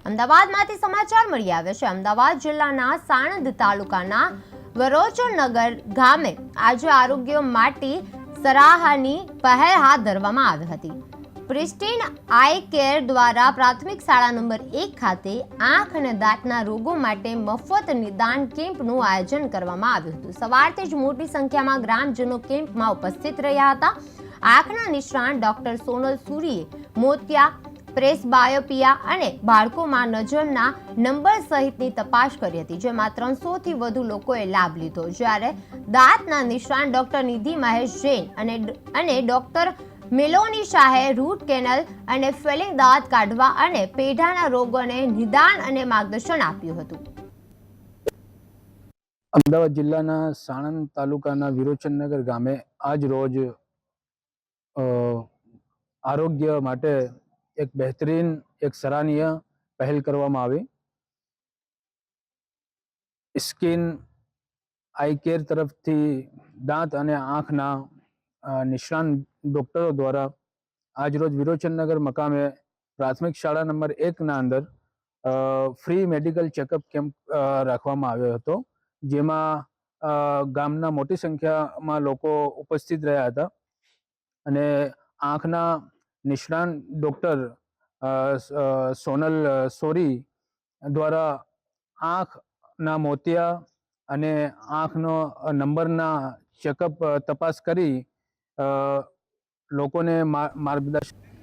અમદાવાદમાંથી સમાચાર મળી આવ્યા છે। અમદાવાદ જિલ્લાના સાણંદ તાલુકાના વરોચનગર ગામે આજે આરોગ્ય માટે સરાહની પહેલ હાથ ધરવામાં આવી હતી। પ્રિસ્ટીન આઈ કેર દ્વારા પ્રાથમિક શાળા નંબર 1 ખાતે આંખ અને દાંતના રોગો માટે મફત નિદાન કેમ્પનું આયોજન કરવામાં આવ્યું હતું। સવારથી જ મોટી સંખ્યામાં ગ્રામજનો કેમ્પમાં ઉપસ્થિત રહ્યા હતા। આંખના નિષ્ણાત ડોક્ટર સોનલ સૂરીએ મોતિયા, પ્રેસબાયોપિયા અને બાળકોમાં નજરના નંબર સહિતની તપાસ કરી હતી, જેમાં 300 થી વધુ લોકોએ લાભ લીધો। જ્યારે દાંતના નિષ્ણાત ડોક્ટર નિધિ મહેશ જૈન અને ડોક્ટર મેલોની શાહે રૂટ કેનલ અને ફિલિંગ દાંત કાઢવા અને પેઢાના રોગોને નિદાન અને માર્ગદર્શન આપ્યું હતું। અમદાવાદ જિલ્લાના સાણંદ તાલુકાના વિરોચનનગર ગામે આજ રોજ આરોગ્ય માટે એક બહેતરીન એક સરાહનીય પહેલ કરવામાં આવી। સ્કિન આઈ કેર તરફથી દાંત અને આંખના નિષ્ણાંત ડોક્ટરો દ્વારા આજ રોજ વિરોચનનગર મકામે પ્રાથમિક શાળા નંબર 1 ના અંદર ફ્રી મેડિકલ ચેકઅપ કેમ્પ રાખવામાં આવ્યો હતો, જેમાં ગામના મોટી સંખ્યામાં લોકો ઉપસ્થિત રહ્યા હતા અને આંખના નિષ્ણાંત ડોક્ટર સોનલ સોરી દ્વારા આંખના મોતિયા અને આંખનો નંબરના ચેકઅપ તપાસ કરી લોકોને માર્ગદર્શન